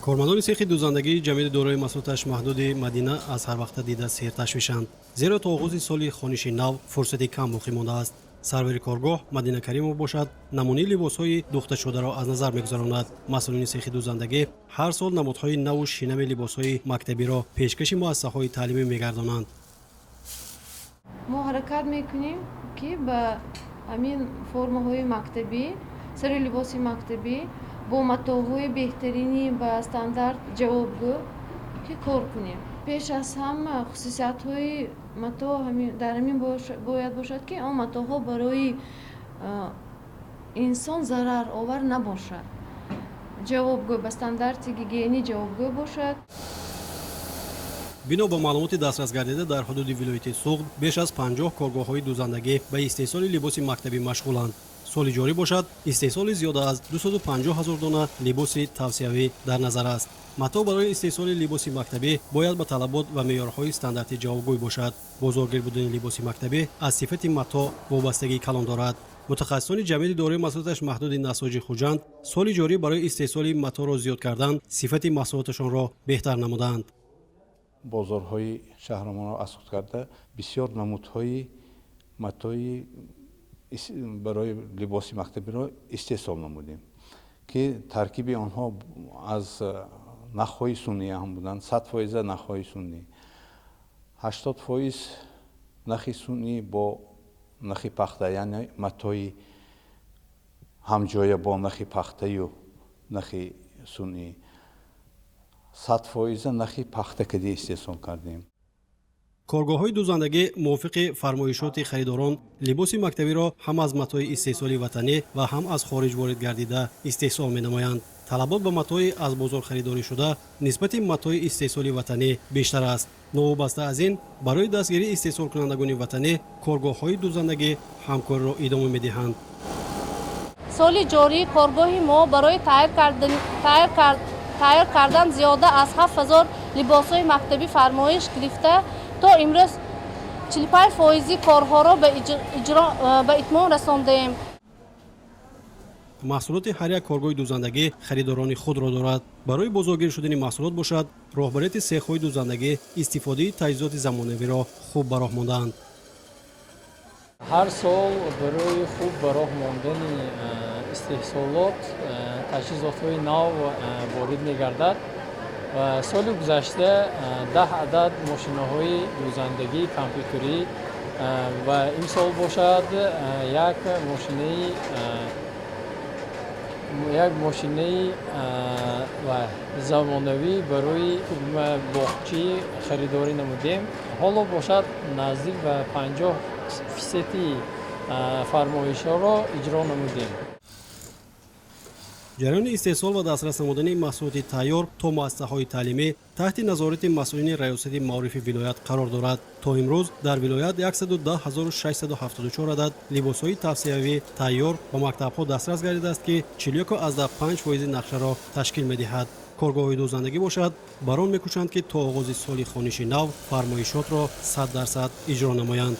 کارمندان سیخ دوزندگی جمعیت دارای مسئولیتش محدود مدینه از هر وقت دیده سیر تشویشند، زیرا تا آغاز سال خانش نو فرصتی کم باقی مانده است. سرور کارگاه مدینه کریمов باشد نمونه لباس‌های دوخته شده را از نظر می‌گذراند. مسئولین سیخ دوزندگی هر سال نمودهای نو و شینم لباس‌های مکتبی را پیشکش مؤسسه‌های تعلیمی می‌گردانند. ما حرکت می‌کنیم که با همین فرم‌های مکتبی، سر لباس مکتبی با متاهای بهترینی با استاندارد جوابگو که کار کنیم. پیش از هم خصوصیت‌های متا در همین باید باشد که آن متاها برای انسان ضرر آور نباشد. جوابگو به استاندارد گیگینی جوابگو باشد. بنا با معلومات دسترس گردیده در حدود ولایت سوغد بیش از 50 کارگاه‌های دوزندگی به استحصال لباس مکتبی مشغولند. سال جاری باشد استحصال زیاد از 250,000 دانه لباس توصیوی در نظر است. متا برای استحصال لباس مکتبی باید به طلبات و معیارهای استانداردی جوابگوی باشد. بازارگیر بودن لباس مکتبی از صفت متا وابستگی کلان دارد. متخصصان جمعیت دارای مسئولیتش محدود نساجی خوجند سال جاری برای استحصال متا را زیاد کردن صفت محصولاتشان را بهتر نمودند. بازارهای شهرمان را اسقاط کرده بسیار نمودهای متای برای لباس مکتبی را استحصال نمودیم که ترکیب آنها از نخهای سنی هم بودند. 100% نخهای سنی، 80% نخی سنی با نخی پخته، یعنی متای همجایه با نخی پخته و نخی سنی، 100% نخی پخته کدی استحصال کردیم. کارگاه‌های دوزندگی موافق فرمایشات خریداران لباس مکتبی را هم از متاع استحصالی وطنی و هم از خارج وارد گردیده استحصال می‌نمایند. طلبات به متاع از بازار خریداری شده نسبت متاع استحصالی وطنی بیشتر است. نوابسته از این برای دستگیری استحصال کنندگان وطنی کارگاه‌های دوزندگی همکاری را ادامه می‌دهند. سال جاری کارگاه ما برای تهیه کردن زیاده از 7000 لباس‌های مکتبی فرمایش گرفته تا امروز 45% کارها را به اتمام رساندیم. محصولات هر یک کارگاه دوزندگی خریداران خود را دارد. برای بازارگیر شدن محصولات باشد راهبریت سیخ‌های دوزندگی استفاده تجهیزات زمانوی را خوب به راه ماندند. هر سال برای خوب به راه ماندن استحصالات تجهیزات‌های نو وارد می‌گردد. سال گذشته 10 عدد ماشین‌های دوزندگی کامپیوتری و این سال باشد یک ماشینه و زمانوی برای باغچی خریداری نمودیم. حالا باشد نزدیک به 50% فرمایش‌ها را اجرا نمودیم. جریان استحصال و دسترس نمودن محصولات تیار تا مؤسسه‌های تعلیمی تحت نظارت مسئولین ریاست معارف ولایت قرار دارد. تا امروز در ولایت 110,674 عدد لباس‌های توصیوی تیار به مکتب‌ها دسترس گردیده است که 41.5% نقشه را تشکیل می‌دهد. کارگاه‌های دوزندگی باشد بران می‌کوشند که تا آغاز سال خانش نو فرمایشات را 100% اجرا نمایند.